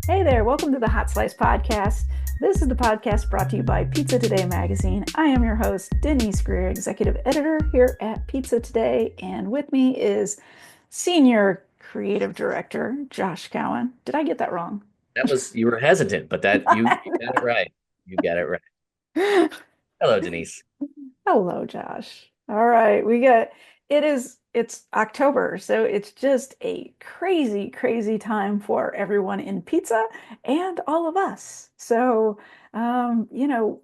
Hey there, welcome to the Hot Slice Podcast. This is the podcast brought to you by Pizza Today magazine. I am your host, Denise Greer, executive editor here at Pizza Today, and with me is senior creative director Josh Cowan. Did I get that wrong? You were hesitant, but you got it right. You got it right. Hello, Denise. Hello, Josh. All right, it's October, so it's just a crazy, crazy time for everyone in pizza and all of us. So, you're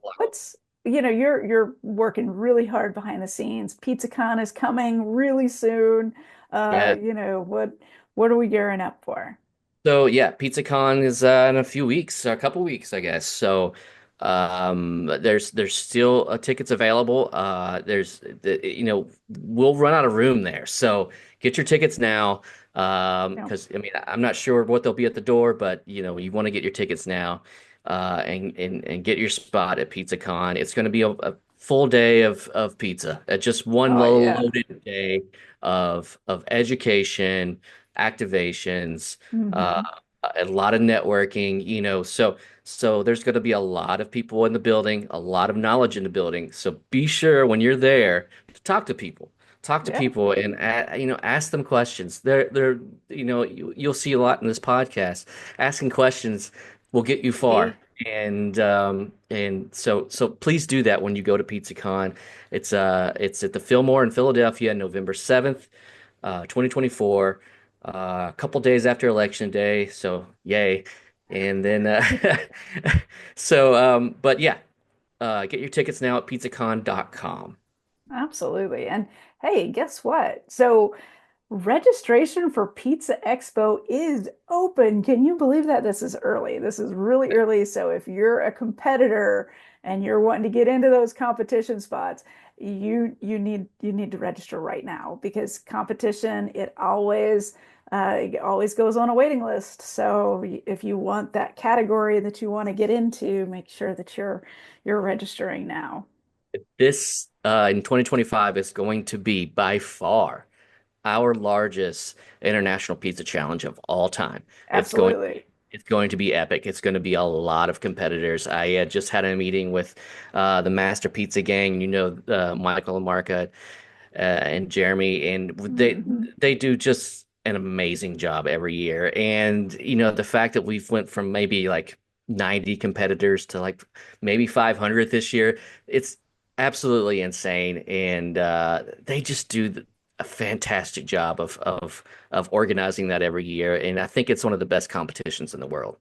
working really hard behind the scenes. PizzaCon is coming really soon. Yeah. What are we gearing up for? So yeah, PizzaCon is in a few weeks, a couple weeks, I guess. So there's still tickets available. We'll run out of room there. So get your tickets now. No. Because I mean, I'm not sure what they'll be at the door, but you want to get your tickets now, and get your spot at PizzaCon. It's going to be a full day of pizza, just one Oh yeah. loaded day of education, activations, uh, Hmm. a lot of networking, so there's going to be a lot of people in the building, a lot of knowledge in the building. So be sure when you're there to talk to Yeah. people and ask them questions. You'll see a lot in this podcast. Asking questions will get you far. See? And so please do that when you go to PizzaCon. It's at the Fillmore in Philadelphia, November 7th, 2024, a couple days after Election Day. So yay. And then, but yeah, get your tickets now at pizzacon.com. Absolutely. And hey, guess what? So registration for Pizza Expo is open. Can you believe that? This is early. This is really early. So if you're a competitor and you're wanting to get into those competition spots, you need to register right now because competition it always goes on a waiting list. So if you want that category that you want to get into, make sure that you're registering now. This in 2025 is going to be by far our largest international pizza challenge of all time. Absolutely. It's going to be epic. It's going to be a lot of competitors. I just had a meeting with the Master Pizza Gang, Michael and Marca, and Jeremy, and Mhm. they do just an amazing job every year. And the fact that we've went from maybe like 90 competitors to like maybe 500 this year, it's absolutely insane. And they just do a fantastic job of organizing that every year. And I think it's one of the best competitions in the world.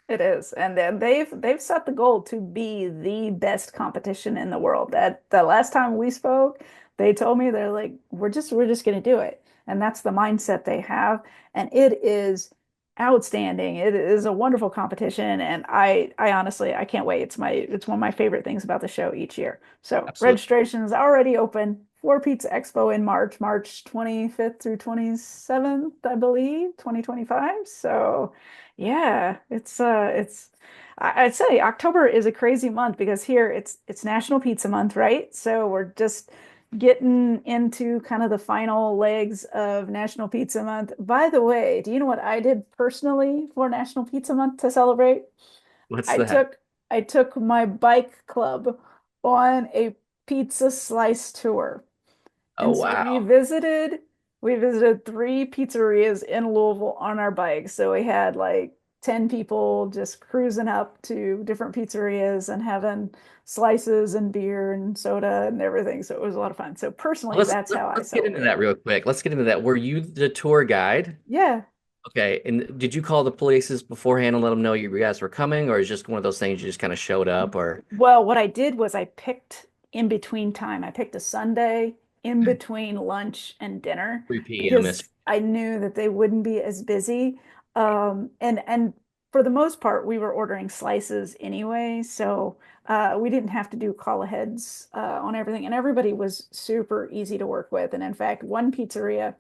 It is, and then they've set the goal to be the best competition in the world. That the last time we spoke, they told me they're like, we're just going to do it, and that's the mindset they have, and it is outstanding. It is a wonderful competition, and I honestly I can't wait. It's one of my favorite things about the show each year. So Absolutely. registration is already open for Pizza Expo in March, March 25th through 27th, I believe, 2025. So. Yeah, I'd say October is a crazy month because here it's National Pizza Month, right? So we're just getting into kind of the final legs of National Pizza Month. By the way, do you know what I did personally for National Pizza Month to celebrate? What's I that? took I took my bike club on a pizza slice tour. Oh, And so wow. we visited three pizzerias in Louisville on our bikes. So we had like 10 people just cruising up to different pizzerias and having slices and beer and soda and everything. So it was a lot of fun. So personally, Let's that's let's, how I let's get into celebrate that it. real quick. Let's get into that. Were you the tour guide? Yeah. Okay, and did you call the places beforehand and let them know you guys were coming, or is it just one of those things you just kind of showed up, or Well, what I did was I picked in between time. I picked a Sunday in between lunch and dinner 3 p.m. because is I knew that they wouldn't be as busy. And for the most part, we were ordering slices anyway, so we didn't have to do call aheads on everything, and everybody was super easy to work with. And in fact, one pizzeria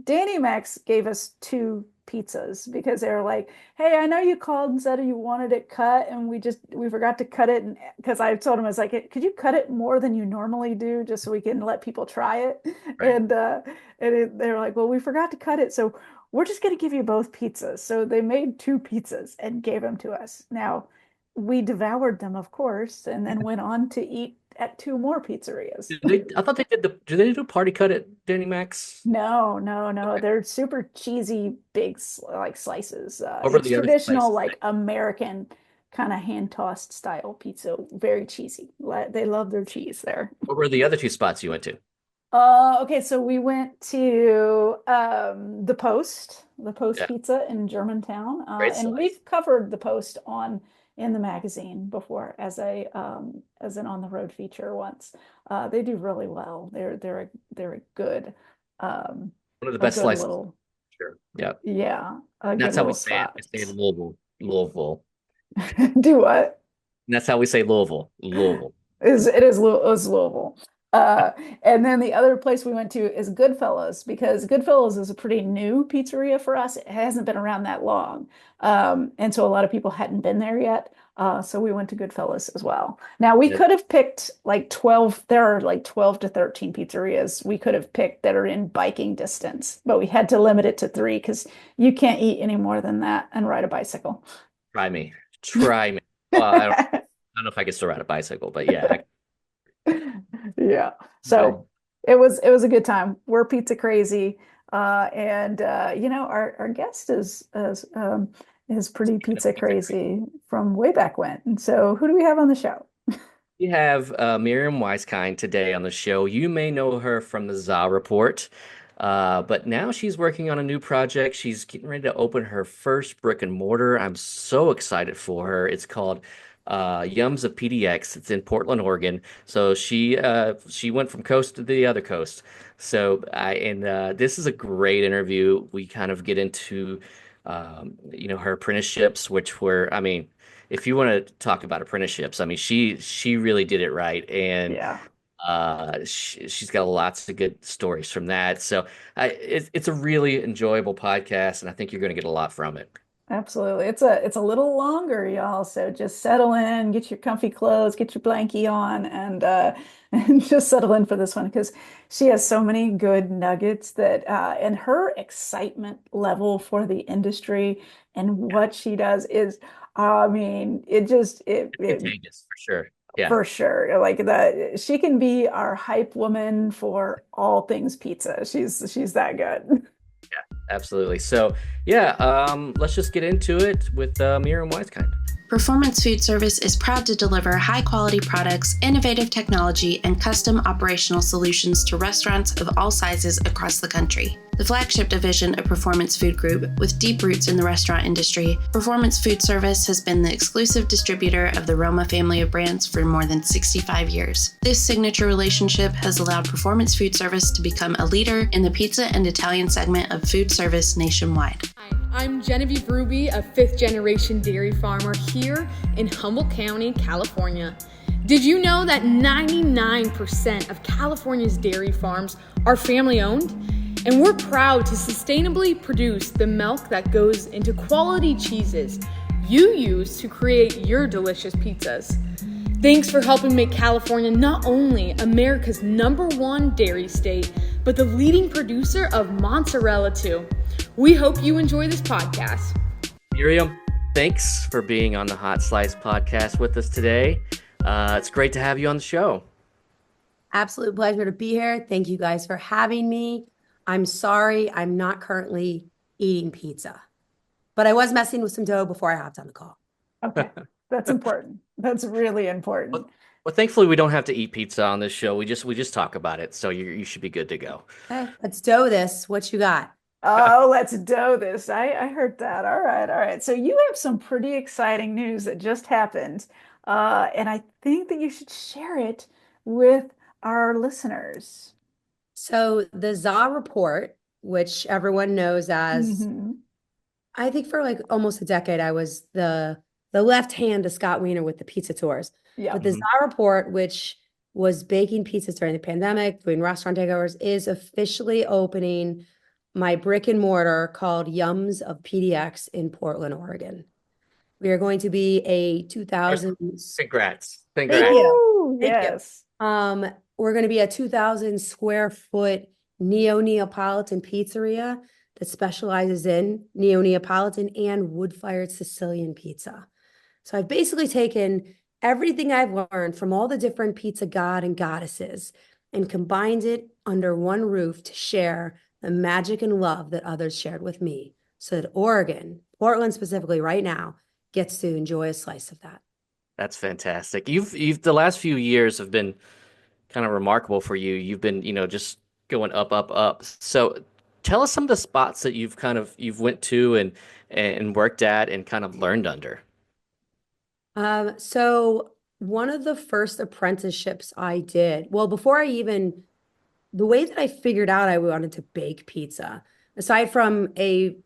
Danny Max gave us two pizzas because they were like, "Hey, I know you called and said you wanted it cut, and we forgot to cut it." And because I told him, I was like, "Could you cut it more than you normally do, just so we can let people try it?" Right. They were like, "Well, we forgot to cut it, so we're just going to give you both pizzas." So they made two pizzas and gave them to us. Now we devoured them, of course, and then went on to eat at two more pizzerias. I thought they did do they do party cut at Danny Max? No, no, no. Okay. They're super cheesy, big like slices. Over It's the other traditional, places. like American kind of hand tossed style pizza. Very cheesy. They love their cheese there. What were the other two spots you went to? Okay, so we went to the Post Yeah, Pizza in Germantown, great and slice. we've covered the Post on in the magazine before as an on the road feature once. They do really well. They're a good um, One of the a best good slices. little Sure. Yeah. yeah, a And good that's how we little say it. spot. We say Louisville. Louisville. Do what? And that's how we say Louisville. Louisville. It is Louisville. And then the other place we went to is Goodfellas because Goodfellas is a pretty new pizzeria for us. It hasn't been around that long. And so a lot of people hadn't been there yet. So we went to Goodfellas as well. Now we Yeah, could have picked like 12, there are like 12 to 13 pizzerias we could have picked that are in biking distance, but we had to limit it to three because you can't eat any more than that and ride a bicycle. try me. Try me. Well, I don't know if I can still ride a bicycle, but yeah, Yeah. I So it was a good time. We're pizza crazy. And our guest is pretty speaking of pizza pizza crazy, crazy from way back when. And so who do we have on the show? we have Miriam Weiskind today on the show. You may know her from the ZA Report, but now she's working on a new project. She's getting ready to open her first brick and mortar. I'm so excited for her. It's called Yums of PDX. It's in Portland, Oregon. So she went from coast to the other coast. So this is a great interview. We kind of get into her apprenticeships, which were, I mean, if you want to talk about apprenticeships, I mean, she really did it right, and Yeah. she's got lots of good stories from that. So it's a really enjoyable podcast, and I think you're going to get a lot from it. Absolutely. It's a little longer, y'all. So just settle in, get your comfy clothes, get your blankie on, and and just settle in for this one because she has so many good nuggets that and her excitement level for the industry and what she does is, I mean, it Contagious for sure. Yeah, for sure. Like that, she can be our hype woman for all things pizza. She's that good. absolutely. So yeah, let's just get into it with Miriam Weiskind. Performance Food Service is proud to deliver high-quality products, innovative technology, and custom operational solutions to restaurants of all sizes across the country. The flagship division of Performance Food Group, with deep roots in the restaurant industry, Performance Food Service has been the exclusive distributor of the Roma family of brands for more than 65 years. This signature relationship has allowed Performance Food Service to become a leader in the pizza and Italian segment of food service nationwide. Hi, I'm Genevieve Ruby, a fifth-generation dairy farmer here in Humboldt County, California. Did you know that 99% of California's dairy farms are family-owned? And we're proud to sustainably produce the milk that goes into quality cheeses you use to create your delicious pizzas. Thanks for helping make California not only America's #1 dairy state, but the leading producer of mozzarella too. We hope you enjoy this podcast. Miriam, thanks for being on the Hot Slice podcast with us today. It's great to have you on the show. Absolute pleasure to be here. Thank you guys for having me. I'm sorry I'm not currently eating pizza, but I was messing with some dough before I hopped on the call. Okay. That's important. That's really important. Well, thankfully we don't have to eat pizza on this show. We just talk about it, so you should be good to go. Okay, let's dough this. What you got? Oh, let's do this. I heard that. All right, all right. So you have some pretty exciting news that just happened. And I think that you should share it with our listeners. So the ZA report, which everyone knows as, Hmm. I think for like almost a decade, I was the left hand to Scott Wiener with the pizza tours. Yeah. But the ZA report, which was baking pizzas during the pandemic, doing restaurant takeovers, is officially opening my brick and mortar called Yums of PDX in Portland, Oregon. We are going to be a 2000. Congrats. Thank Congrats. you. Woo, Thank you. yes. We're going to be a 2,000 square foot neo-Neapolitan pizzeria that specializes in neo-Neapolitan and wood-fired Sicilian pizza. So I've basically taken everything I've learned from all the different pizza god and goddesses and combined it under one roof to share the magic and love that others shared with me, so that Oregon, Portland specifically right now, gets to enjoy a slice of that. That's fantastic. You've the last few years have been kind of remarkable for you. You've been, just going up, up, up. So tell us some of the spots that you've went to and worked at and kind of learned under. So one of the first apprenticeships I did, well, the way that I figured out I wanted to bake pizza, aside from a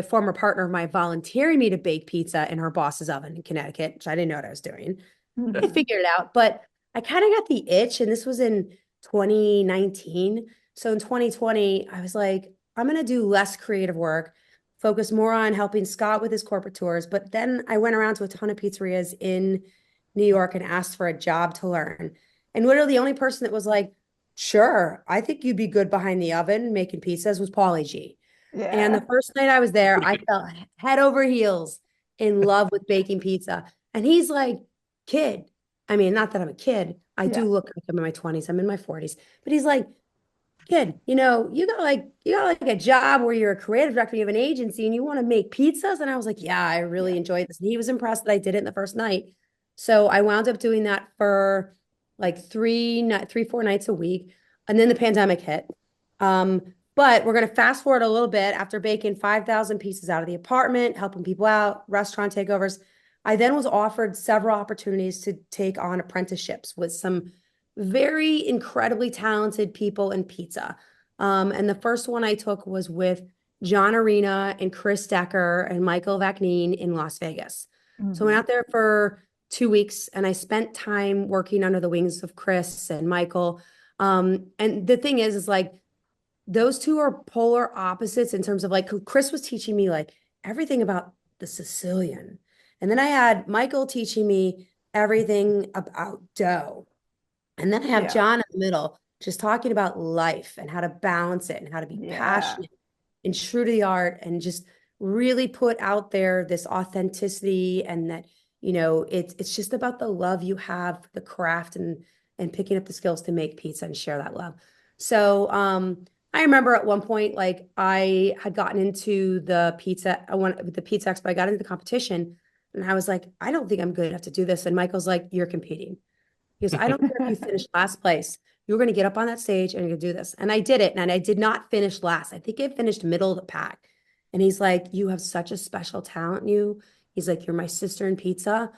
former partner of mine volunteering me to bake pizza in her boss's oven in Connecticut, which I didn't know what I was doing. I Mhm. figured it out, but I kind of got the itch, and this was in 2019. So in 2020, I was like, I'm going to do less creative work, focus more on helping Scott with his corporate tours. But then I went around to a ton of pizzerias in New York and asked for a job to learn. And literally the only person that was like, sure, I think you'd be good behind the oven making pizzas was Paulie G. And the Yeah. first night I was there, I felt head over heels in love with baking pizza. And he's like, kid, I mean, not that I'm a kid. I Yeah. do look like I'm in my 20s. I'm in my 40s. But he's like, kid, you got like a job where you're a creative director, you have an agency, and you want to make pizzas. And I was like, yeah, I really Yeah. enjoyed this. And he was impressed that I did it in the first night. So I wound up doing that for like 4 nights a week. And then the pandemic hit. But we're going to fast forward a little bit. After baking 5,000 pieces out of the apartment, helping people out, restaurant takeovers, I then was offered several opportunities to take on apprenticeships with some very incredibly talented people in pizza. And the first one I took was with John Arena and Chris Decker and Michael Vacnine in Las Vegas. So I went Mhm. out there for 2 weeks, and I spent time working under the wings of Chris and Michael. And the thing is like those two are polar opposites in terms of like Chris was teaching me like everything about the Sicilian. And then I had Michael teaching me everything about dough. And then I have Yeah. John in the middle just talking about life and how to balance it and how to be Yeah. passionate and true to the art and just really put out there this authenticity and that, it's just about the love you have for the craft and picking up the skills to make pizza and share that love. So I remember at one point, like I had gotten into the pizza, I went with the pizza expo, I got into the competition and I was like, I don't think I'm good enough to do this. And Michael's like, you're competing. He goes, I don't care if you finish last place. You're going to get up on that stage and you're going to do this. And I did it. And I did not finish last. I think I finished middle of the pack. And he's like, you have such a special talent in you. He's like, you're my sister in pizza.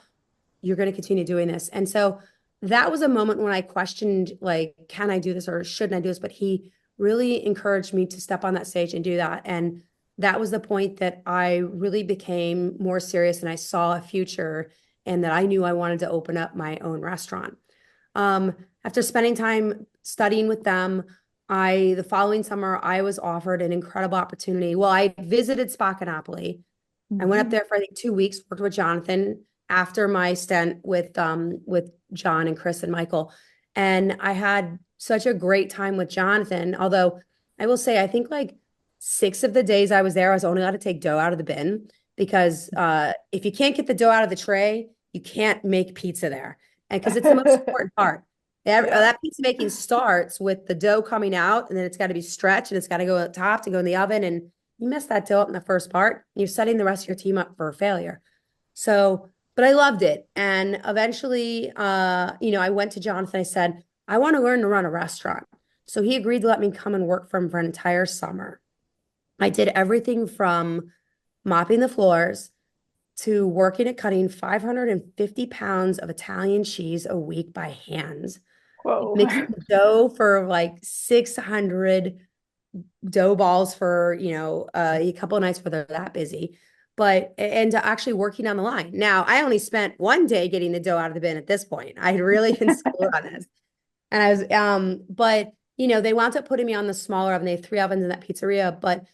You're going to continue doing this. And so that was a moment when I questioned, like, can I do this or shouldn't I do this? But he really encouraged me to step on that stage and do that. And that was the point that I really became more serious and I saw a future and that I knew I wanted to open up my own restaurant. After spending time studying with them, the following summer, I was offered an incredible opportunity. Well, I visited Spaccanapoli. I went up Mhm. there for I think 2 weeks, worked with Jonathan after my stint with John and Chris and Michael. And I had such a great time with Jonathan. Although I will say, I think like 6 of the days I was there, I was only allowed to take dough out of the bin because if you can't get the dough out of the tray, you can't make pizza there. And because it's the most important part. Yeah. That pizza making starts with the dough coming out, and then it's got to be stretched and it's got to go at the top to go in the oven. And you mess that dough up in the first part, you're setting the rest of your team up for failure. So, but I loved it. And eventually, I went to Jonathan. I said, I want to learn to run a restaurant. So he agreed to let me come and work for him for an entire summer. I did everything from mopping the floors to working at cutting 550 pounds of Italian cheese a week by hand, Whoa. mixing dough for like 600 dough balls for, a couple of nights where they're that busy. But, and actually working on the line. Now, I only spent one day getting the dough out of the bin at this point. I had really been schooled on this. And I was, but they wound up putting me on the smaller oven. They have 3 ovens in that pizzeria, but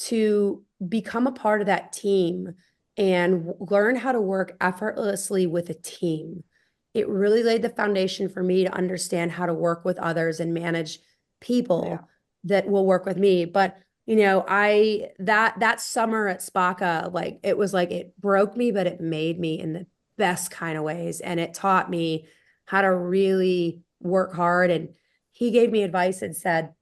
to become a part of that team and learn how to work effortlessly with a team. It really laid the foundation for me to understand how to work with others and manage people that will work with me. But you know, that summer at Spaca, like it was like it broke me, but it made me in the best kind of ways. And it taught me how to really work hard. And he gave me advice and said,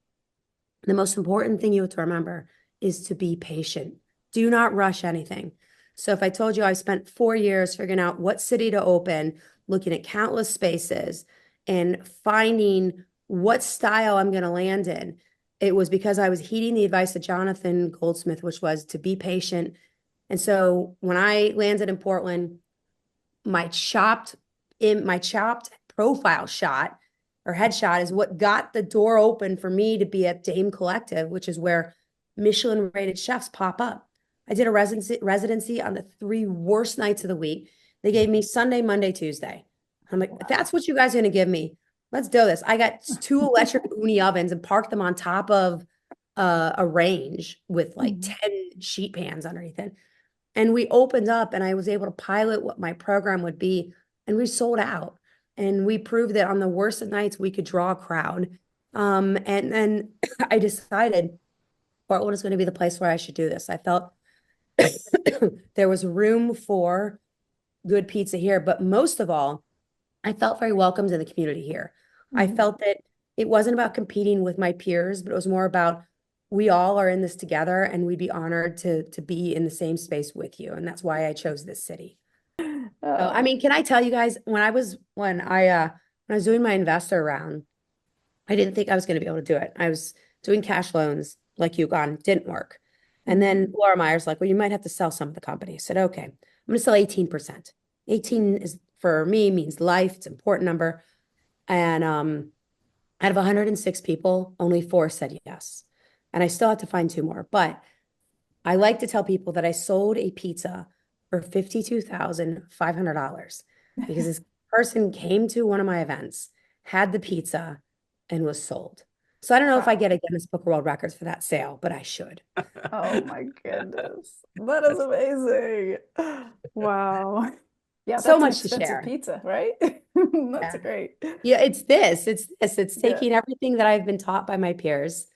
the most important thing you have to remember is to be patient. Do not rush anything. So if I told you I spent 4 years figuring out what city to open, looking at countless spaces and finding what style I'm going to land in, it was because I was heeding the advice of Jonathan Goldsmith, which was to be patient. And so when I landed in Portland, my chopped profile shot or headshot is what got the door open for me to be at Dame Collective, which is where Michelin rated chefs pop up. I did a residency on the 3 worst nights of the week. They gave me Sunday, Monday, Tuesday. I'm like, if that's what you guys are going to give me, let's do this. I got 2 electric uni ovens and parked them on top of a range with like 10 sheet pans underneath it. And we opened up and I was able to pilot what my program would be. And we sold out. And we proved that on the worst of nights, we could draw a crowd. And then I decided Portland was going to be the place where I should do this. I felt there was room for good pizza here. But most of all, I felt very welcomed in the community here. I felt that it wasn't about competing with my peers, but it was more about we all are in this together and we'd be honored to be in the same space with you. And that's why I chose this city. So, I mean, can I tell you guys, when I was doing my investor round, I didn't think I was going to be able to do it. I was doing cash loans like Yukon, didn't work. And then Laura Meyer's like, well, you might have to sell some of the company. I said, okay, I'm going to sell 18%. 18 is for me means life. It's an important number. And out of 106 people, only 4 said yes. And I still have to find 2 more. But I like to tell people that I sold a pizza for $52,500 because this person came to one of my events, had the pizza, and was sold. So I don't know if I get a Guinness Book of World Records for that sale, but I should. Oh my goodness. That is amazing. Wow. Yeah, So that's an much to expensive share. pizza, right? That's Yeah. great. Yeah, it's taking everything that I've been taught by my peers.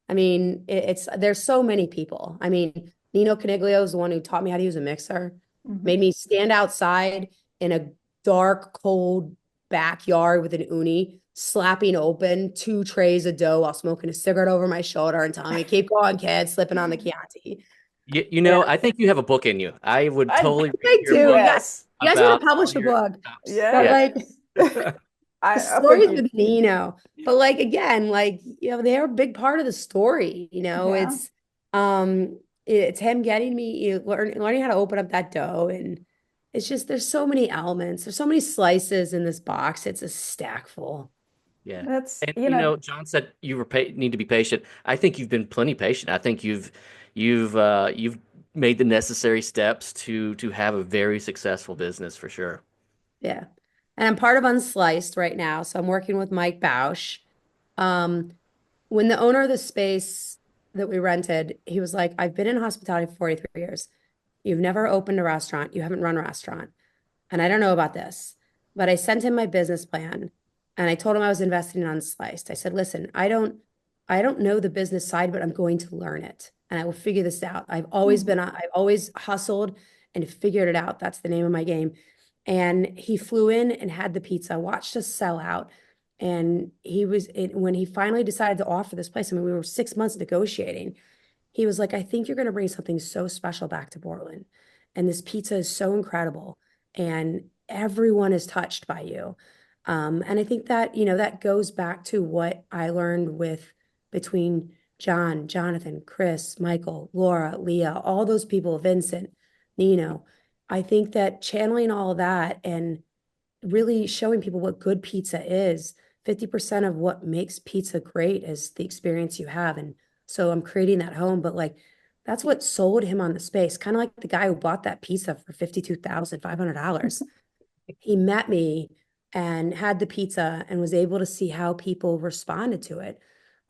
I mean, there's so many people. I mean, Nino Coniglio is the one who taught me how to use a mixer, made me stand outside in a dark, cold backyard with an uni, slapping open 2 trays of dough while smoking a cigarette over my shoulder and telling me, keep going, kid, slipping on the Chianti. You know, I think you have a book in you. I would totally read I your do. book Yes. You guys want about to publish all a your book. tops. But Yeah. like the I stories think with Nino. But like again, like they're a big part of the story. Yeah. It's him getting me learning how to open up that dough, and it's just there's so many elements, there's so many slices in this box. It's a stack full. Yeah. That's, And John said you were need to be patient. I think you've been plenty patient. I think you've made the necessary steps to have a very successful business for sure. Yeah. And I'm part of Unsliced right now. So I'm working with Mike Bausch. When the owner of the space that we rented, he was like, I've been in hospitality for 43 years. You've never opened a restaurant. You haven't run a restaurant. And I don't know about this, but I sent him my business plan and I told him I was investing in Unsliced. I said, listen, I don't know the business side, but I'm going to learn it and I will figure this out. I've always hustled and figured it out. That's the name of my game. And he flew in and had the pizza, watched us sell out. And when he finally decided to offer this place, I mean, we were 6 months negotiating. He was like, I think you're going to bring something so special back to Portland. And this pizza is so incredible. And everyone is touched by you. And I think that, that goes back to what I learned between John, Jonathan, Chris, Michael, Laura, Leah, all those people, Vincent, Nino. I think that channeling all that and really showing people what good pizza is, 50% of what makes pizza great is the experience you have. And so I'm creating that home, but like, that's what sold him on the space. Kind of like the guy who bought that pizza for $52,500. He met me and had the pizza and was able to see how people responded to it.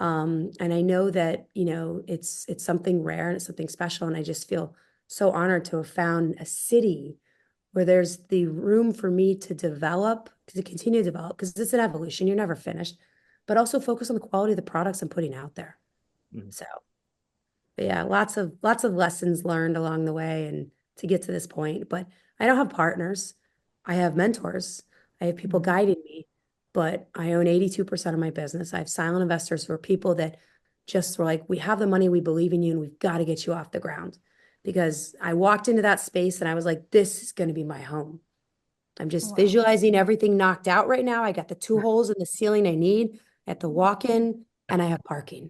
And I know that, it's something rare and it's something special. And I just feel so honored to have found a city where there's the room for me to develop, to continue to develop, because it's an evolution. You're never finished, but also focus on the quality of the products I'm putting out there. Mhm. So, but yeah, lots of lessons learned along the way and to get to this point. But I don't have partners. I have mentors. I have people guiding me, but I own 82% of my business. I have silent investors who are people that just were like, we have the money, we believe in you, and we've got to get you off the ground. Because I walked into that space and I was like, this is going to be my home. I'm just Wow. visualizing everything knocked out right now. I got the 2 holes in the ceiling I need at the walk-in, and I have parking.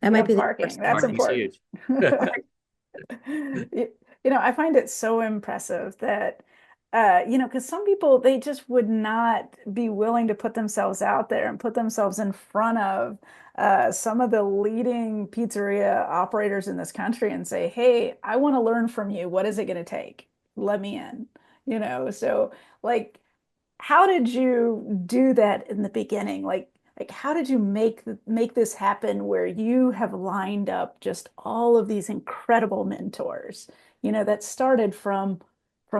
That You might have be the parking. first That's part. Parking's important. huge. I find it so impressive that, because some people, they just would not be willing to put themselves out there and put themselves in front of some of the leading pizzeria operators in this country and say, hey, I want to learn from you. What is it going to take? Let me in. So like, how did you do that in the beginning? Like how did you make this happen where you have lined up just all of these incredible mentors, that started from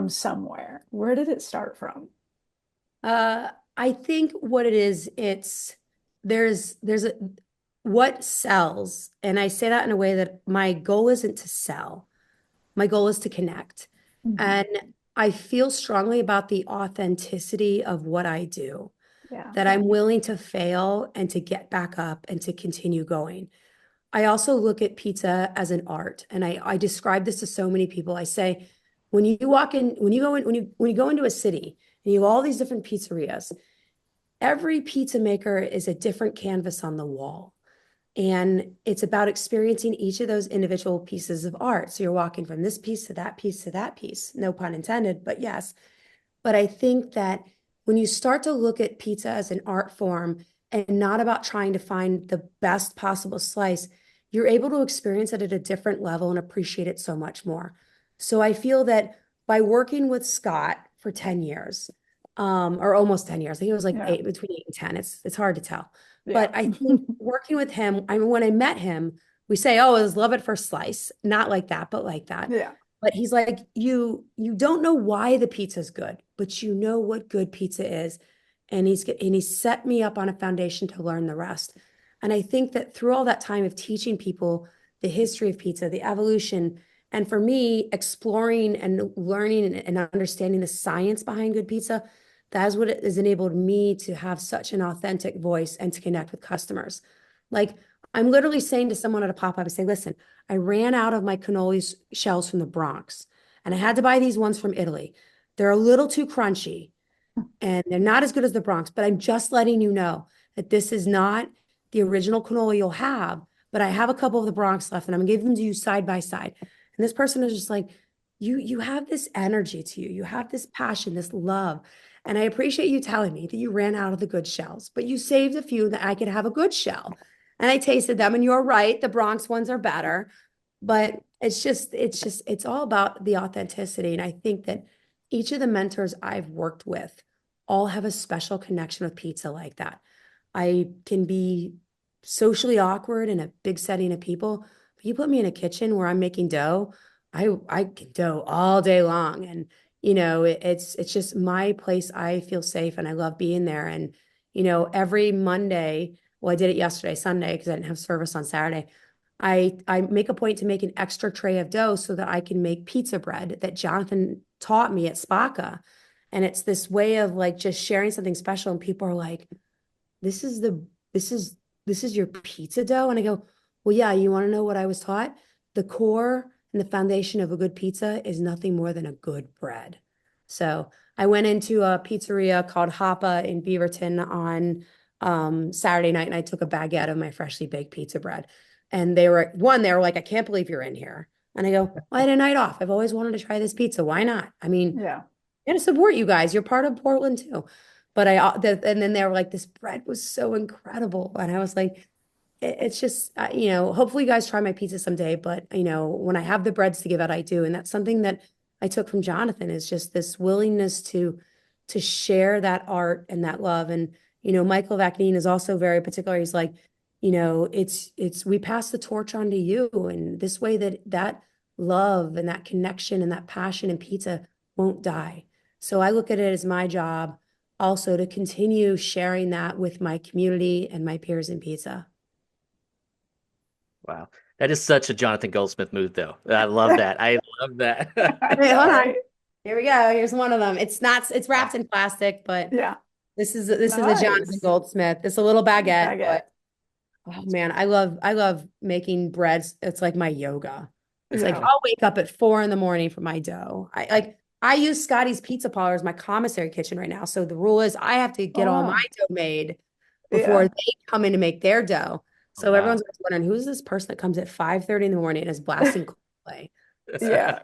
somewhere. Where did it start from? I think what it is, there's a what sells, and I say that in a way that my goal isn't to sell. My goal is to connect. Mhm. And I feel strongly about the authenticity of what I do, Yeah. that I'm willing to fail and to get back up and to continue going. I also look at pizza as an art. And I describe this to so many people. I say, when you walk in, when you go into a city and you have all these different pizzerias, every pizza maker is a different canvas on the wall. And it's about experiencing each of those individual pieces of art. So you're walking from this piece to that piece to that piece. No pun intended, but yes. But I think that when you start to look at pizza as an art form and not about trying to find the best possible slice, you're able to experience it at a different level and appreciate it so much more. So I feel that by working with Scott for 10 years, or almost 10 years, I think it was like Yeah. eight, between 8 and 10. It's hard to tell. Yeah. But I think working with him, I mean, when I met him, we say, oh, it was love at first slice. Not like that, but like that. Yeah. But he's like, you don't know why the pizza's good, but you know what good pizza is. And he set me up on a foundation to learn the rest. And I think that through all that time of teaching people the history of pizza, the evolution, and for me, exploring and learning and understanding the science behind good pizza, that is what it has enabled me to have such an authentic voice and to connect with customers. Like I'm literally saying to someone at a pop-up, I say, listen, I ran out of my cannoli shells from the Bronx and I had to buy these ones from Italy. They're a little too crunchy and they're not as good as the Bronx, but I'm just letting you know that this is not the original cannoli you'll have, but I have a couple of the Bronx left and I'm gonna give them to you side by side. And this person is just like, you have this energy to you. You have this passion, this love. And I appreciate you telling me that you ran out of the good shells, but you saved a few that I could have a good shell. And I tasted them, and you're right, the Bronx ones are better. But it's all about the authenticity. And I think that each of the mentors I've worked with all have a special connection with pizza like that. I can be socially awkward in a big setting of people, but you put me in a kitchen where I'm making dough, I can dough all day long. And it's just my place. I feel safe and I love being there. And every Monday, well, I did it yesterday, Sunday, because I didn't have service on Saturday. I make a point to make an extra tray of dough so that I can make pizza bread that Jonathan taught me at Spaka. And it's this way of like just sharing something special. And people are like, this is the this is this is your pizza dough. And I go, well, yeah, you want to know what I was taught? The core and the foundation of a good pizza is nothing more than a good bread. So I went into a pizzeria called Hapa in Beaverton on Saturday night, and I took a baguette of my freshly baked pizza bread. And they were like, I can't believe you're in here. And I go, well, I had a night off. I've always wanted to try this pizza. Why not? I mean, Yeah. I'm gonna support you guys. You're part of Portland too. But and then they were like, this bread was so incredible. And I was like, it's just, hopefully you guys try my pizza someday. But, when I have the breads to give out, I do. And that's something that I took from Jonathan is just this willingness to share that art and that love. And, Michael Vacnine is also very particular. He's like, we pass the torch on to you, and this way that love and that connection and that passion in pizza won't die. So I look at it as my job also to continue sharing that with my community and my peers in pizza. Wow. That is such a Jonathan Goldsmith move, though. I love that. I love that. I Wait, know, hold on. right? Here we go. Here's one of them. It's wrapped in plastic, but Yeah. this is a Jonathan Nice. Goldsmith. It's a little baguette, Baguette. but oh man, I love making breads. It's like my yoga. It's like Yeah. I'll wake up at 4 a.m. for my dough. I use Scotty's Pizza Parlor as my commissary kitchen right now. So the rule is I have to get all my wow. dough made before Yeah. they come in to make their dough. So Wow. everyone's always wondering, who's this person that comes at 5:30 in the morning and is blasting Coldplay? Yeah.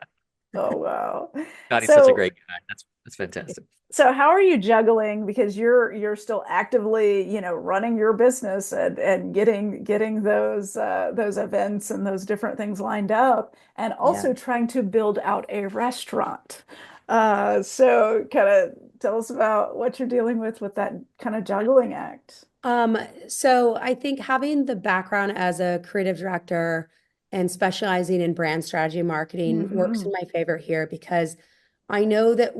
Oh, wow. Scotty's such a So, great guy. That's fantastic. so how are you juggling? Because you're still actively, running your business and getting those events and those different things lined up, and also Yeah. trying to build out a restaurant. So kind of tell us about what you're dealing with that kind of juggling act. So I think having the background as a creative director and specializing in brand strategy and marketing works Hmm. in my favor here because I know that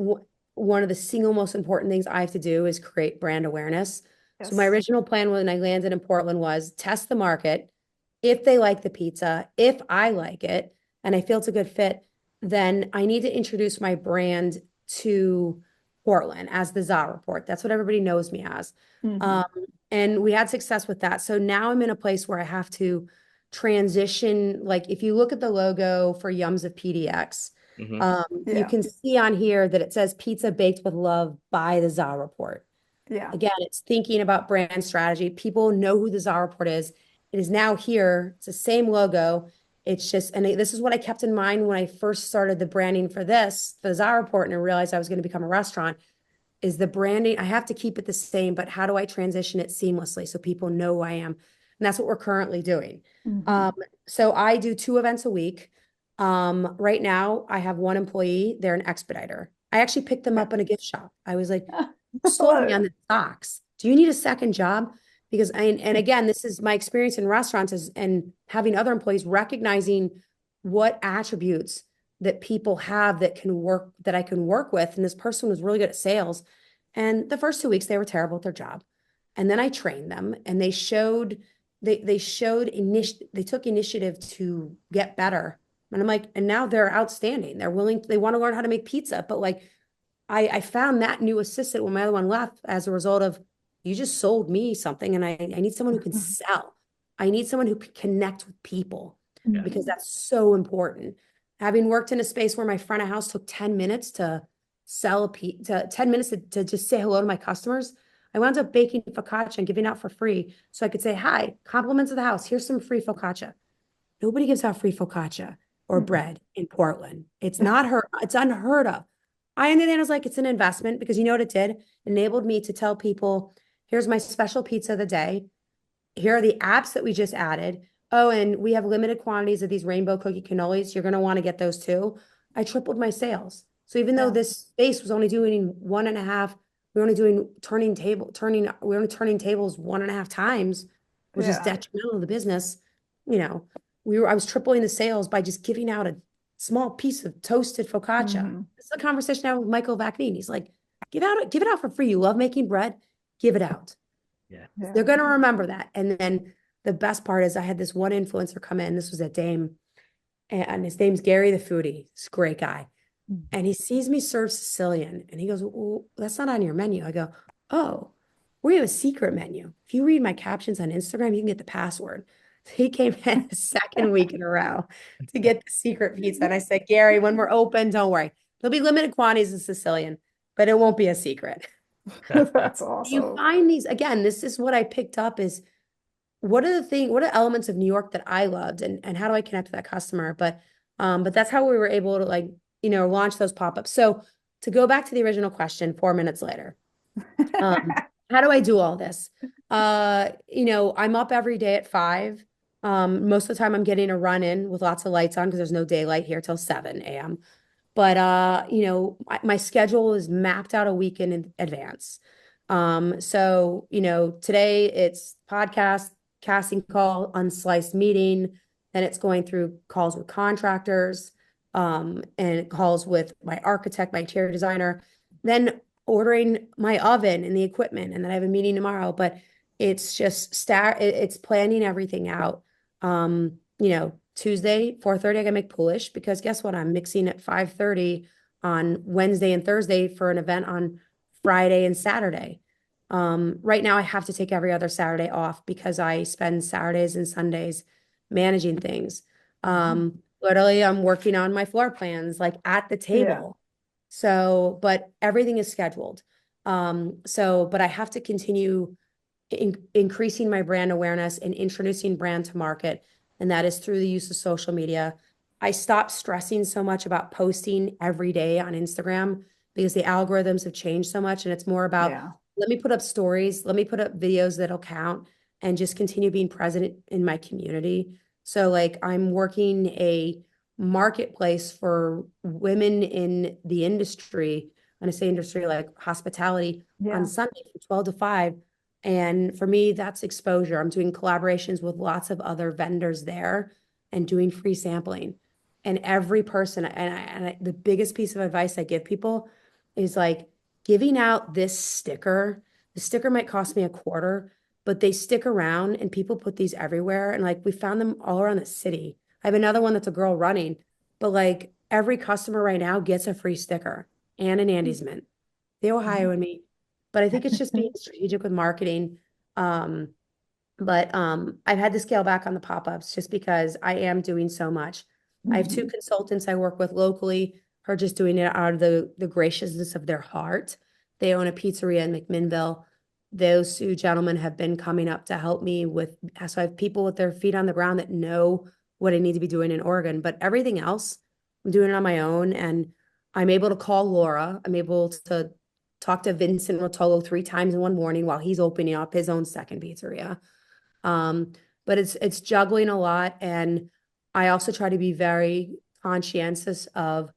one of the single most important things I have to do is create brand awareness. So my Yes. original plan when I landed in Portland was test the market. If they like the pizza, if I like it, and I feel it's a good fit, then I need to introduce my brand to Portland as the ZA Report. That's what everybody knows me as. Hmm. Um, and we had success with that. So now I'm in a place where I have to transition. Like if you look at the logo for Yums of PDX, Hmm. you Yeah. can see on here that it says pizza baked with love by the ZA Report. Yeah. Again, it's thinking about brand strategy. People know who the ZA Report is. It is now here. It's the same logo. It's just, and this is what I kept in mind when I first started the branding for the ZA Report, and I realized I was going to become a restaurant, is the branding. I have to keep it the same, but how do I transition it seamlessly so people know who I am? And that's what we're currently doing. Hmm. So I do 2 events a week. Right now I have one employee. They're an expediter. I actually picked them Yeah. up in a gift shop. I was like, you I sold love me on it. the socks. Do you need a second job? Because and again, this is my experience in restaurants and having other employees recognizing what attributes that people have that I can work with. And this person was really good at sales. And the first 2 weeks they were terrible at their job. And then I trained them and they took initiative to get better. And I'm like, and now they're outstanding. They want to learn how to make pizza. But like I found that new assistant when my other one left as a result of you just sold me something, and I need someone who can sell. I need someone who can connect with people Yeah. because that's so important. Having worked in a space where my front of house took 10 minutes to sell 10 minutes to just say hello to my customers, I wound up baking focaccia and giving out for free so I could say, hi, compliments of the house. Here's some free focaccia. Nobody gives out free focaccia or bread in Portland. It's unheard of. I understand. I was like, it's an investment because you know what it did? It enabled me to tell people, here's my special pizza of the day. Here are the apps that we just added. Oh, and we have limited quantities of these rainbow cookie cannolis. You're going to want to get those too. I tripled my sales. So even though Yeah. this space was only doing 1.5, we were only doing we were only turning tables 1.5 times, which is Yeah. detrimental to the business. You know, I was tripling the sales by just giving out a small piece of toasted focaccia. Hmm. This is a conversation I had with Michael Vacnine. He's like, give it out for free. You love making bread, give it out. Yeah. Yeah. They're going to remember that. And then the best part is I had this one influencer come in. This was at Dame, and his name's Gary the Foodie. He's a great guy. And he sees me serve Sicilian, and he goes, well, that's not on your menu. I go, oh, we have a secret menu. If you read my captions on Instagram, you can get the password. So he came in the second week in a row to get the secret pizza. And I said, Gary, when we're open, don't worry. There'll be limited quantities of Sicilian, but it won't be a secret. That's You awesome. find these, again, this is what I picked up is what are elements of New York that I loved and how do I connect with that customer? But that's how we were able to launch those pop-ups. So to go back to the original question, 4 minutes later, how do I do all this? I'm up every day at 5. Most of the time I'm getting a run in with lots of lights on because there's no daylight here till 7 a.m. But my schedule is mapped out a week in advance. So today it's podcast, casting call, unsliced meeting, then it's going through calls with contractors, and calls with my architect, my interior designer, then ordering my oven and the equipment, and then I have a meeting tomorrow. But it's just it's planning everything out. Tuesday, 4:30, I gotta make Polish, because guess what? I'm mixing at 5:30 on Wednesday and Thursday for an event on Friday and Saturday. Right now I have to take every other Saturday off because I spend Saturdays and Sundays managing things. Literally, I'm working on my floor plans, like at the table. So, but everything is scheduled. But I have to continue increasing my brand awareness and introducing brand to market. And that is through the use of social media. I stopped stressing so much about posting every day on Instagram because the algorithms have changed so much. And it's more about, let me put up stories, let me put up videos that'll count, and just continue being present in my community. So like I'm working a marketplace for women in the industry, when I say industry, like hospitality, on Sunday from 12 to 5. And for me, that's exposure. I'm doing collaborations with lots of other vendors there and doing free sampling. And every person, the biggest piece of advice I give people is like giving out this sticker. The sticker might cost me a quarter, but they stick around and people put these everywhere. And like we found them all around the city. I have another one that's a girl running, but like every customer right now gets a free sticker and an Andy's Mint. They Ohio and me. But I think it's just being strategic with marketing. I've had to scale back on the pop-ups just because I am doing so much. I have 2 consultants I work with locally who are just doing it out of the graciousness of their heart. They own a pizzeria in McMinnville. Those 2 gentlemen have been coming up to help me with, so I have people with their feet on the ground that know what I need to be doing in Oregon. But everything else, I'm doing it on my own, and I'm able to call Laura. I'm able to talk to Vincent Rotolo 3 times in one morning while he's opening up his own second pizzeria. But it's juggling a lot. And I also try to be very conscientious of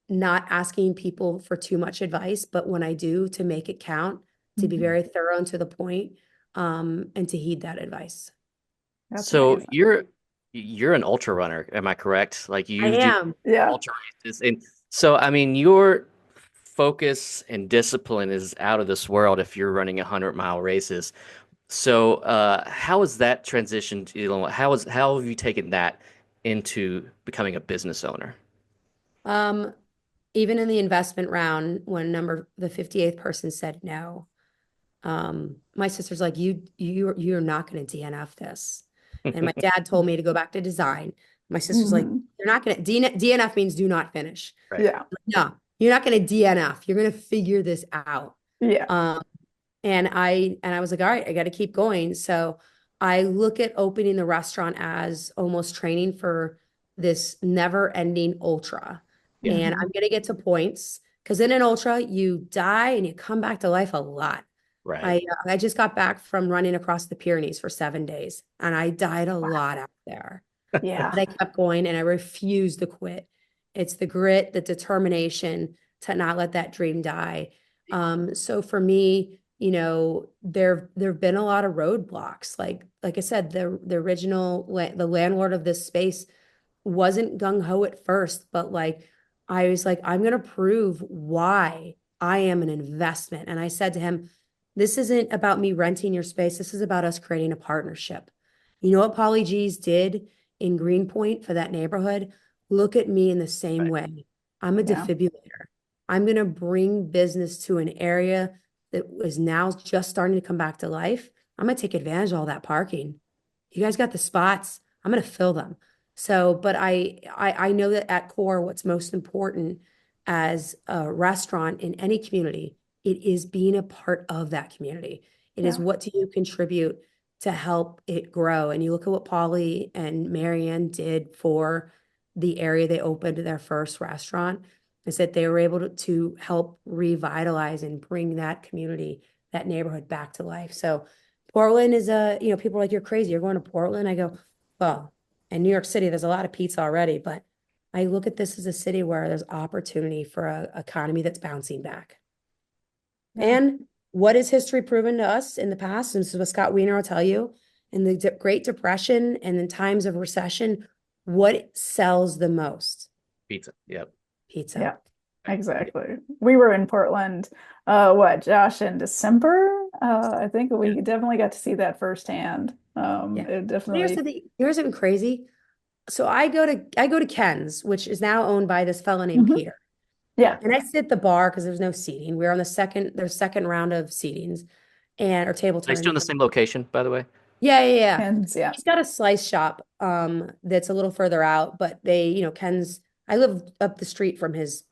not asking people for too much advice, but when I do, to make it count, to be very thorough and to the point, and to heed that advice. That's So amazing. you're an ultra runner, am I correct? Like I you do am. ultra races. And so I mean your focus and discipline is out of this world if you're running 100-mile races. So how is that transition to how have you taken that into becoming a business owner? Even in the investment round, when the 58th person said no, my sister's like, you're not going to DNF this. And my dad told me to go back to design. My sister's like, you're not going to DNF means do not finish. Right. Yeah. No, you're not going to DNF. You're going to figure this out. Yeah. And I was like, all right, I got to keep going. So I look at opening the restaurant as almost training for this never ending ultra. Yeah. And I'm going to get to points, because in an ultra, you die and you come back to life a lot. Right. I just got back from running across the Pyrenees for 7 days, and I died a lot out there. Yeah. But I kept going and I refused to quit. It's the grit, the determination to not let that dream die. So for me, there've been a lot of roadblocks. Like I said, the original the landlord of this space wasn't gung-ho at first, but like I was like, I'm gonna prove why I am an investment. And I said to him, this isn't about me renting your space. This is about us creating a partnership. You know what Polly G's did in Greenpoint for that neighborhood? Look at me in the same way. I'm a defibrillator. I'm going to bring business to an area that is now just starting to come back to life. I'm going to take advantage of all that parking. You guys got the spots. I'm going to fill them. So, but I know that at core, what's most important as a restaurant in any community, it is being a part of that community. It is, what do you contribute to help it grow? And you look at what Polly and Marianne did for the area they opened their first restaurant, is that they were able to help revitalize and bring that community, that neighborhood back to life. So Portland is people are like, you're crazy, you're going to Portland. I go, well, in New York City, there's a lot of pizza already, but I look at this as a city where there's opportunity for an economy that's bouncing back. And what has history proven to us in the past? And this is what Scott Wiener will tell you, in the Great Depression and in times of recession, what sells the most? Pizza. Yep. Pizza. Yeah, exactly. We were in Portland, Josh, in December? I think Yeah. we definitely got to see that firsthand. Yeah. It Here's definitely, here's something crazy. So I go to Ken's, which is now owned by this fellow named Mhm. Peter. Yeah, And I sit at the bar because there's no seating. We're on their second round of seatings and or table They still turns. in the same location, by the way. Yeah. and yeah, He's got a slice shop that's a little further out, but Ken's I live up the street from his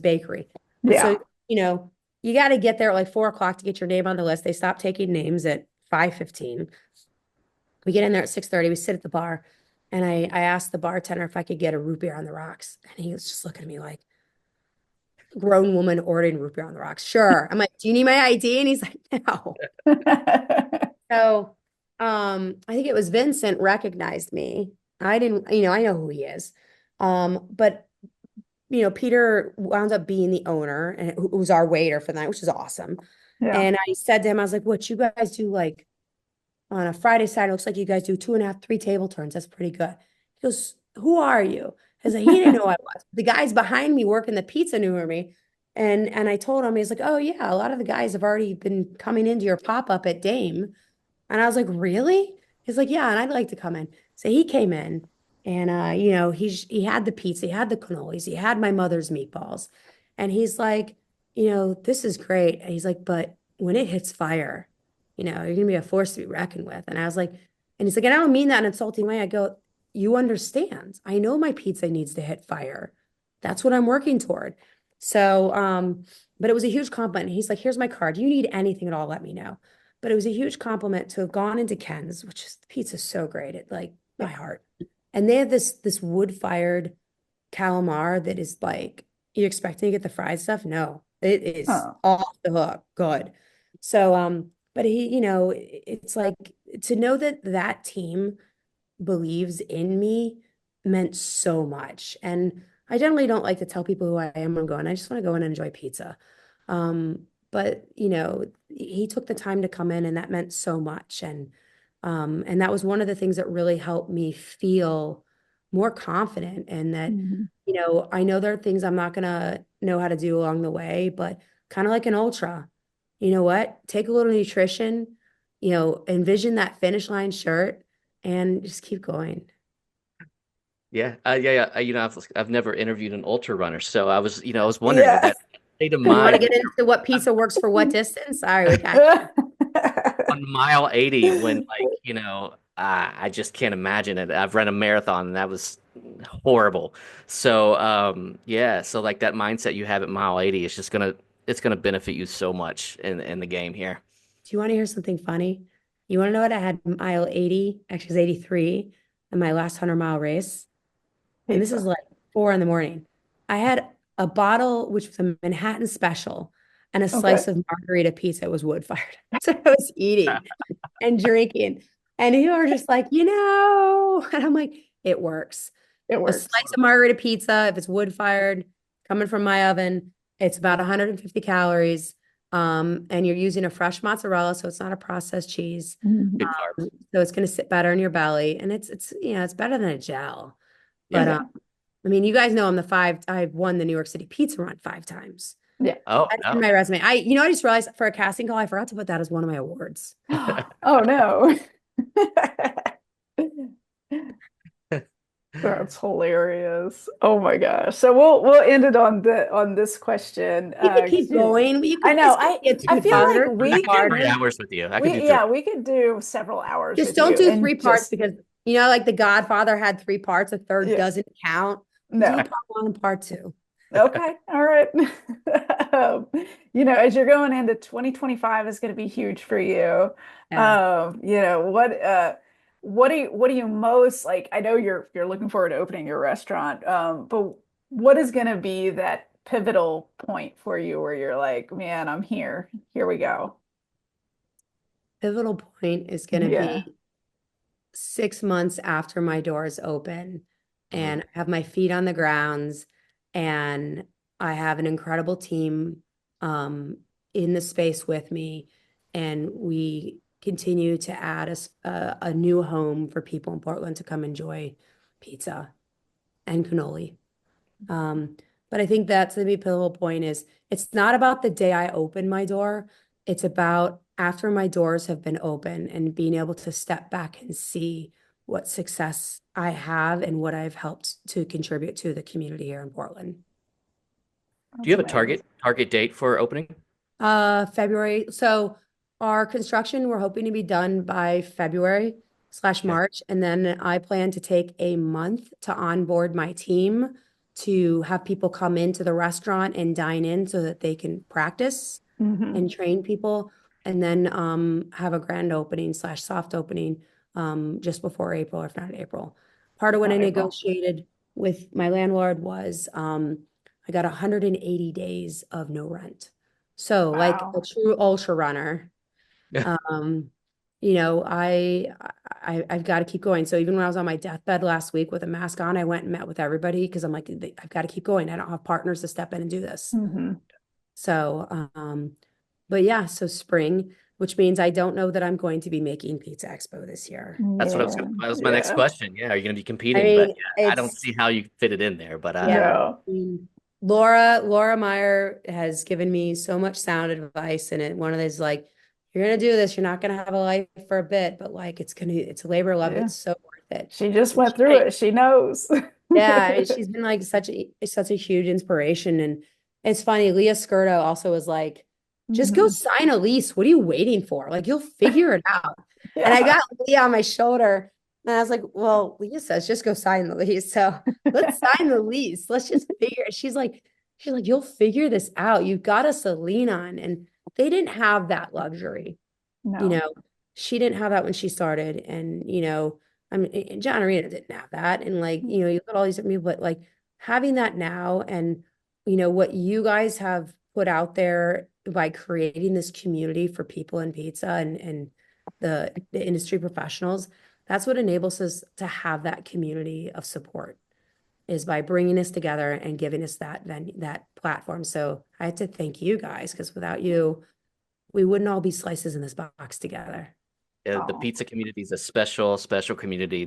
bakery. And so, yeah. you got to get there at like 4 o'clock to get your name on the list. They stop taking names at 5:15. We get in there at 6:30. We sit at the bar, and I asked the bartender if I could get a root beer on the rocks. And he was just looking at me like, grown woman ordering root beer on the rocks. Sure. I'm like, do you need my ID? And he's like, no. So I think it was Vincent recognized me. I didn't, I know who he is. But Peter wound up being the owner and who was our waiter for the night, which is awesome. Yeah. And I said to him, I was like, what you guys do like on a Friday, Saturday? Looks like you guys do 2.5, 3 table turns. That's pretty good. He goes, who are you? I was like, he didn't know I was. The guys behind me working the pizza knew me. And I told him, he's like, oh yeah, a lot of the guys have already been coming into your pop-up at Dame. And I was like, really? He's like, yeah, and I'd like to come in. So he came in and he had the pizza, he had the cannolis, he had my mother's meatballs. And he's like, this is great. And he's like, but when it hits fire, you're gonna be a force to be reckoned with. And I was like, and he's like, and I don't mean that in an insulting way. I go, you understand. I know my pizza needs to hit fire. That's what I'm working toward. So, but it was a huge compliment. He's like, here's my card. You need anything at all, let me know. But it was a huge compliment to have gone into Ken's, which is the pizza's so great. It like my heart. And they have this wood-fired calamar that is like, you're expecting to get the fried stuff? No, it is Oh. off the hook. Good. So, but it's like to know that that team believes in me meant so much. And I generally don't like to tell people who I am. I'm going, I just want to go in and enjoy pizza. But he took the time to come in and that meant so much. And that was one of the things that really helped me feel more confident and that, Mhm. I know there are things I'm not gonna know how to do along the way, but kind of like an ultra, you know what? Take a little nutrition, envision that finish line shirt and just keep going. Yeah. Yeah. I've never interviewed an ultra runner, so I was wondering with Yeah. that state of You want to mind get into what pizza works for what distance? Sorry, we got you. on mile 80 when I just can't imagine it. I've run a marathon and that was horrible. So yeah, so like that mindset you have at mile 80 is just it's gonna benefit you so much in the game here. Do you want to hear something funny? You want to know what I had mile 80, actually it was 83 in my last 100-mile race? And this is Pizza. like 4 in the morning. I had a bottle, which was a Manhattan special, and a Okay. slice of margarita pizza. It was wood fired. That's what I was eating and drinking. And you are just like, and I'm like, it works. It A works. slice of margarita pizza, if it's wood fired, coming from my oven, it's about 150 calories. And you're using a fresh mozzarella, so it's not a processed cheese. Mhm. Good carbs. So it's going to sit better in your belly, and it's better than a gel. But Yeah. Yeah. I mean, you guys know I've won the New York City Pizza Run 5 times. Yeah. Oh That's in no. my resume. I just realized for a casting call, I forgot to put that as one of my awards. Oh no. That's hilarious. Oh my gosh. So we'll end it on this question. We could 'Cause keep going, but you I could know. this could be a I feel like two-parter, I we could do could 3 hours with you. I could do we three. yeah, we could do several hours just with don't you do and 3 parts just because like The Godfather had 3 parts, a third yeah, doesn't count. Do no. part 1 and part 2. Okay. All right. Um, as you're going into 2025 is going to be huge for you. Yeah. What do you most like? I know you're looking forward to opening your restaurant, but what is going to be that pivotal point for you where you're like, man, I'm here. Here we go. Pivotal point is going to Yeah. be 6 months after my doors open Mhm. and I have my feet on the grounds and I have an incredible team um, in the space with me and we continue to add a new home for people in Portland to come enjoy pizza and cannoli. But I think that's the big pivotal point is it's not about the day I open my door. It's about after my doors have been open and being able to step back and see what success I have and what I've helped to contribute to the community here in Portland. Do you have a amazing. target date for opening? February. So our construction, we're hoping to be done by February / March. And then I plan to take a month to onboard my team to have people come into the restaurant and dine in so that they can practice and train people. And then have a grand opening / soft opening just before April, if not April. Part of what I negotiated with my landlord was I got 180 days of no rent. So like a true ultra runner, you know, I've got to keep going. So even when I was on my deathbed last week with a mask on, I went and met with everybody because I'm like, I've got to keep going. I don't have partners to step in and do this. So, but yeah, so spring, which means I don't know that I'm going to be making Pizza Expo this year. That's what that was my next question. Yeah, are you going to be competing? I mean, but I don't see how you fit it in there. But yeah. I mean, Laura Meyer has given me so much sound advice, and one of those like, you're gonna do this, you're not gonna have a life for a bit, but like it's a labor of love. It's so worth it. She just went through it. She knows. Yeah, I mean, she's been like such a huge inspiration. And it's funny, Leah Skirto also was like, just go sign a lease. What are you waiting for? Like you'll figure it out. And I got Leah on my shoulder. And I was like, well, Leah says just go sign the lease. So let's sign the lease. Let's just figure it. She's like, you'll figure this out. You've got us to lean on. And they didn't have that luxury. No. You know, she didn't have that when she started. And, you know, I mean, John Arena didn't have that. And like, you know, you look at all these people, but like having that now and, you know, what you guys have put out there by creating this community for people in pizza and the industry professionals, that's what enables us to have that community of support is by bringing us together and giving us that platform. So I have to thank you guys because without you, we wouldn't all be slices in this box together. The pizza community is a special community.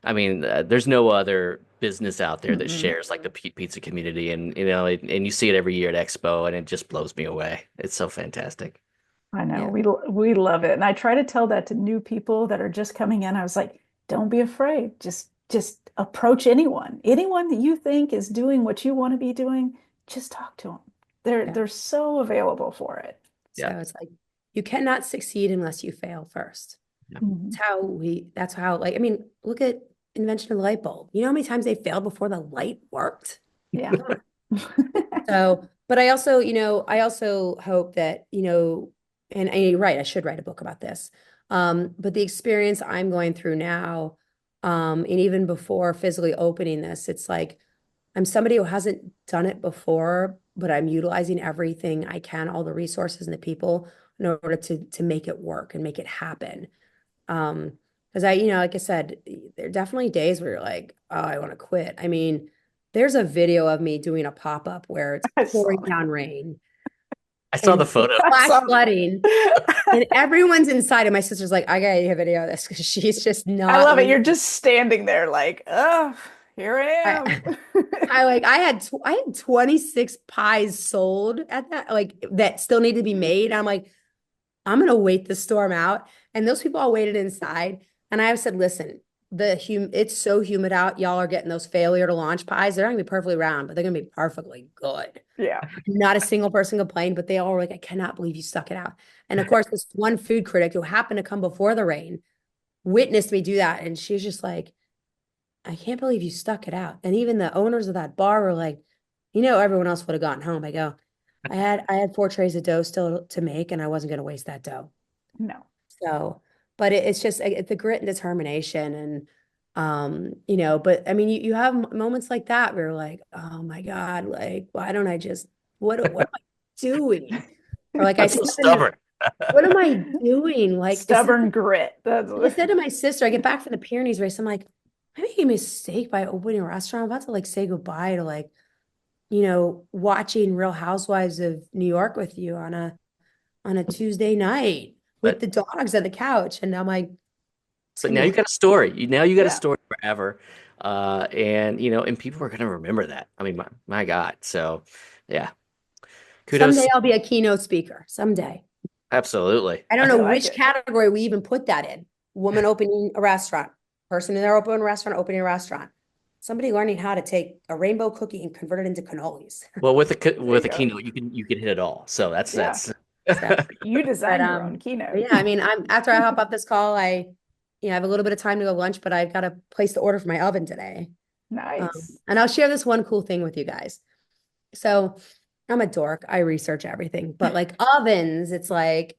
There's no other business out there that shares like the pizza community, and you know, and you see it every year at Expo, and it just blows me away. It's so fantastic. I know. We love it. And I try to tell that to new people that are just coming in. I was like, don't be afraid. Just approach anyone. Anyone that you think is doing what you want to be doing, just talk to them. They're so available for it. So it's like you cannot succeed unless you fail first. That's how like, I mean, look at invention of the light bulb. You know how many times they failed before the light worked? Yeah. So, but I also hope that, you know, and you're right, I should write a book about this. But the experience I'm going through now, and even before physically opening this, it's like I'm somebody who hasn't done it before, but I'm utilizing everything I can, all the resources and the people in order to make it work and make it happen. Because like I said, there are definitely days where you're like, oh, I want to quit. I mean, there's a video of me doing a pop-up where it's pouring down rain. I saw the photo. Flash flooding. And everyone's inside. And my sister's like, I gotta get a video of this because she's just not. I love it. You're just standing there like, oh, here I am. I had 26 pies sold at that, like that still need to be made. I'm like, I'm gonna wait the storm out. And those people all waited inside. And I have said, listen, it's so humid out. Y'all are getting those failure to launch pies. They're not gonna be perfectly round, but they're gonna be perfectly good. Yeah. Not a single person complained, but they all were like, I cannot believe you stuck it out. And of course, this one food critic who happened to come before the rain witnessed me do that. And she's just like, I can't believe you stuck it out. And even the owners of that bar were like, you know, everyone else would have gotten home. I go, I had 4 trays of dough still to make, and I wasn't going to waste that dough. No. So, but it's just the grit and determination. And, you know, but I mean, you have moments like that where you're like, oh my God, like, why don't I just, what am I doing? Or like, I'm so stubborn. What am I doing? Like stubborn grit. I said to my sister, I get back from the Pyrenees race. I'm like, I made a mistake by opening a restaurant. I'm about to like say goodbye to like, you know, watching Real Housewives of New York with you on a Tuesday night. with But the dogs on the couch. And I'm like, it's so gonna now be you got a story. Now you got a Yeah. story forever. And and people are gonna remember that. I mean, my God. So yeah. someday Kudos. I'll be a keynote speaker. Someday. Absolutely. I don't I know like which it. category we even put that in. Woman opening a restaurant, person in their open restaurant opening a restaurant, somebody learning how to take a rainbow cookie and convert it into cannolis. Well, There you with a go. keynote, you can hit it all. So Yeah. that's So, You but design your own but keynote. yeah, I mean, I'm after I hop off this call, I have a little bit of time to go lunch, but I've got to place the order for my oven today. Nice. And I'll share this one cool thing with you guys. So I'm a dork. I research everything, but like ovens, it's like,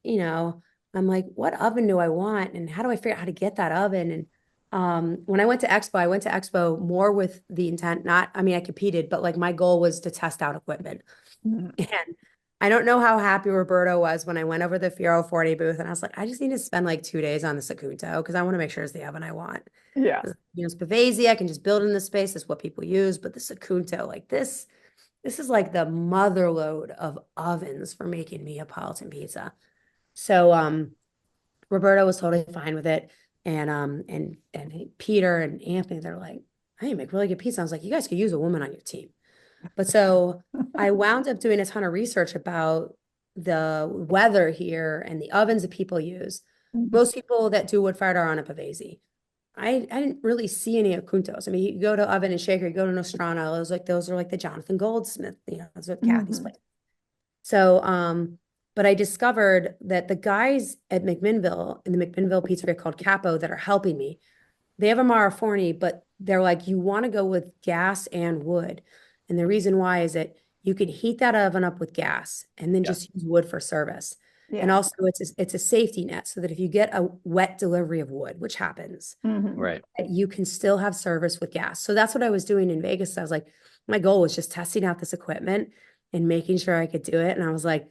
I'm like, what oven do I want? And how do I figure out how to get that oven? And when I went to Expo more with the intent, not, I mean, I competed, but like my goal was to test out equipment. Mhm. And I don't know how happy Roberto was when I went over the Fiero 40 booth and I was like, I just need to spend like 2 days on the Sakunto because I want to make sure it's the oven I want. Yeah. It's Pavesi, I can just build in the space. That's what people use. But the Sakunto, like this is like the mother lode of ovens for making Neapolitan pizza. So Roberto was totally fine with it. And Peter and Anthony, they're like, hey, you make really good pizza. I was like, you guys could use a woman on your team. But so I wound up doing a ton of research about the weather here and the ovens that people use. Mhm. Most people that do wood fired are on a Pavesi. I didn't really see any Akuntos. I mean, you go to Oven and Shaker, you go to Nostrana, those are like the Jonathan Goldsmith, that's what Kathy's Mhm. place. So, but I discovered that the guys at McMinnville in the McMinnville pizzeria called Capo that are helping me, they have a Maraforni, but they're like, you want to go with gas and wood. And the reason why is that you can heat that oven up with gas and then Yeah. just use wood for service. And Yeah. also it's a safety net so that if you get a wet delivery of wood, which happens, Mhm. right. you can still have service with gas. So that's what I was doing in Vegas. I was like, my goal was just testing out this equipment and making sure I could do it. And I was like,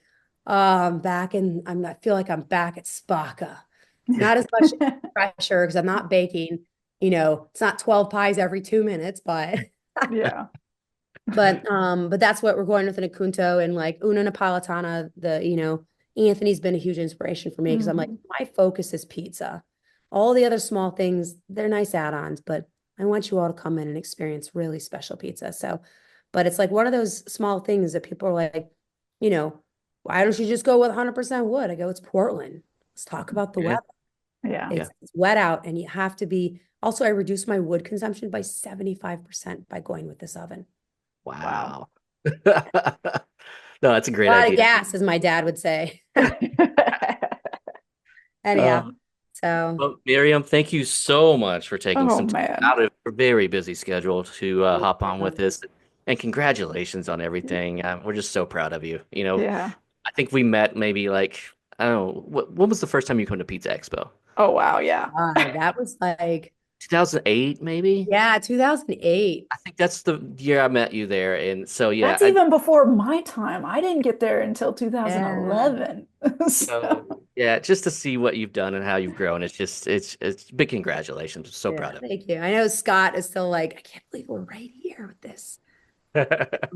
oh, I feel like I'm back at Spaka. Not as much pressure because I'm not baking, it's not 12 pies every 2 minutes, but Yeah. but that's what we're going with an Acunto and like Una Napolitana, Anthony's been a huge inspiration for me because I'm like, Mhm. my focus is pizza. All the other small things, they're nice add-ons, but I want you all to come in and experience really special pizza. So, but it's like one of those small things that people are like, why don't you just go with 100% wood? I go, it's Portland. Let's talk about the Yeah. weather. Yeah. Yeah. It's wet out and you have to be, also I reduced my wood consumption by 75% by going with this oven. Wow. No, that's a A great lot of idea. gas, as my dad would say. Anyhow, Uh, so well, Miriam, thank you so much for taking Oh some time man. out of your very busy schedule to hop on with um, this. And congratulations on everything. We're just so proud of you. Yeah. I think we met maybe like, I don't know, when was the first time you come to Pizza Expo? Oh wow. Yeah. that was like, 2008, maybe? yeah, 2008. I think that's the year I met you there. And so, yeah, That's even before my time. I didn't get there until Yeah. 2011. So, yeah, just to see what you've done and how you've grown. It's big congratulations. I'm so Yeah, proud of thank you. I know Scott is still like, I can't believe we're right here with this. you.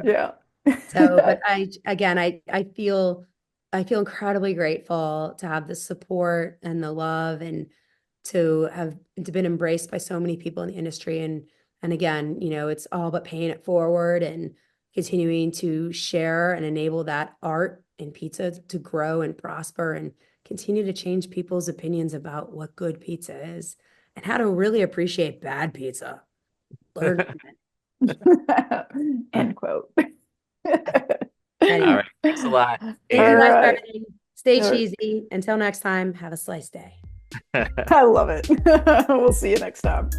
yeah. So, but I feel incredibly grateful to have the support and the love and to been embraced by so many people in the industry. And again, it's all but paying it forward and continuing to share and enable that art and pizza to grow and prosper and continue to change people's opinions about what good pizza is and how to really appreciate bad pizza. Learn from it. End quote. All Anyway, right. Thanks a lot. thank All you And guys for right. everything. Stay All right. cheesy. Until next time, have a slice day. I love it. We'll see you next time.